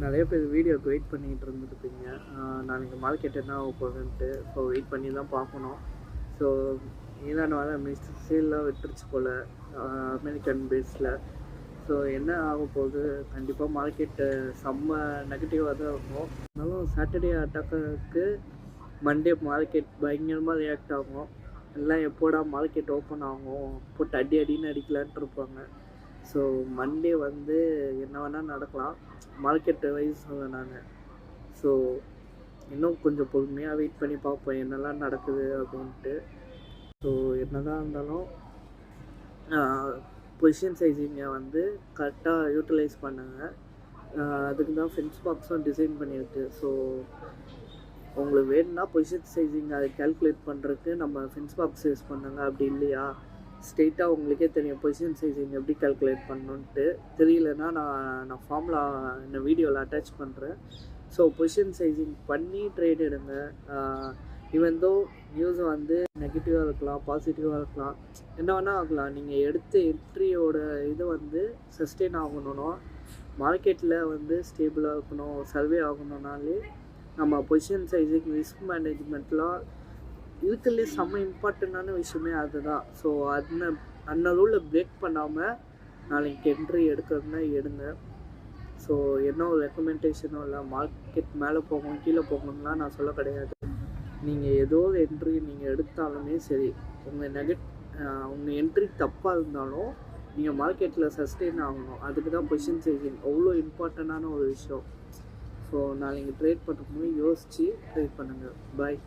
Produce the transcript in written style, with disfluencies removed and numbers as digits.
நிறைய பேர் வீடியோக்கு வெயிட் பண்ணிகிட்டு இருந்துருப்பீங்க. நாளைக்கு மார்க்கெட் என்ன ஆக போகுதுன்ட்டு. ஸோ வெயிட் பண்ணி தான் பார்க்கணும். ஸோ ஈரான் வர மிசைல்லாம் விட்டுருச்சு போல் அமெரிக்கன் பேஸில். ஸோ என்ன ஆக போகுது, கண்டிப்பாக மார்க்கெட்டு செம்ம நெகட்டிவாக தான் இருக்கும். இருந்தாலும் சாட்டர்டே அட்டாக்கு மண்டே மார்க்கெட் பயங்கரமாக ரியாக்ட் ஆகும். எல்லாம் எப்போடா மார்க்கெட் ஓப்பன் ஆகும், போட்டு அடின்னு அடிக்கலான்ட்டு இருப்பாங்க. ஸோ மண்டே வந்து என்ன வேணால் நடக்கலாம், மார்க்கெட் வைஸ் சொல்லுவேன் நான். ஸோ இன்னும் கொஞ்சம் பொறுமையாக வெயிட் பண்ணி பார்ப்போம் என்னெல்லாம் நடக்குது அப்படின்ட்டு. ஸோ என்ன தான் இருந்தாலும் பொசிஷன் சைஸிங்கை வந்து கரெக்டாக யூட்டிலைஸ் பண்ணுங்கள். அதுக்கு தான் ஃபின்ஸ் பாக்ஸும் டிசைன் பண்ணியிருக்கு. ஸோ உங்களுக்கு வேணும்னா பொசிஷன் சைஸிங் அதை கேல்குலேட் பண்ணுறதுக்கு நம்ம ஃபின்ஸ் பாக்ஸ் யூஸ் பண்ணுங்க. அப்படி இல்லையா ஸ்ட்ரெயிட்டாக உங்களுக்கே தெரியும் பொசிஷன் சைஸிங் எப்படி கால்குலேட் பண்ணணுன்ட்டு. தெரியலன்னா நான் ஃபார்முலா இந்த வீடியோவில் அட்டாச் பண்ணுறேன். ஸோ பொசிஷன் சைஸிங் பண்ணி ட்ரேட் எடுங்க. ஈவன் தோ நியூஸ் வந்து நெகட்டிவாக இருக்கலாம், பாசிட்டிவாக இருக்கலாம், என்ன வேணால் ஆகலாம். நீங்கள் எடுத்த என்ட்ரியோட இது வந்து சஸ்டெயின் ஆகணும்னா, மார்க்கெட்டில் வந்து ஸ்டேபிளாக இருக்கணும், சர்வே ஆகணுன்னாலே நம்ம பொசிஷன் சைஸிங் ரிஸ்க் மேனேஜ்மெண்ட்லாம் இதுக்குள்ளே செம்ம இம்பார்ட்டண்ட்டான விஷயமே அதுதான். ஸோ அந்த ரூலில் பிரேக் பண்ணாமல் நாளைக்கு என்ட்ரி எடுக்கிறதுனா எடுங்க. ஸோ என்ன ஒரு ரெக்கமெண்டேஷனும் இல்லை, மார்க்கெட் மேலே போகணும் கீழே போகணும்லாம் நான் சொல்ல கிடையாது. நீங்கள் ஏதோ ஒரு என்ட்ரி நீங்கள் எடுத்தாலுமே சரி, உங்கள் என்ட்ரி தப்பாக இருந்தாலும் நீங்கள் மார்க்கெட்டில் சஸ்டெயின் ஆகணும். அதுக்கு தான் பொசிஷன் சைஸிங் அவ்வளோ இம்பார்ட்டண்ட்டான ஒரு விஷயம். ஸோ நாளைக்கு ட்ரேட் பண்ணும்போது யோசித்து ட்ரேட் பண்ணுங்கள். பாய்.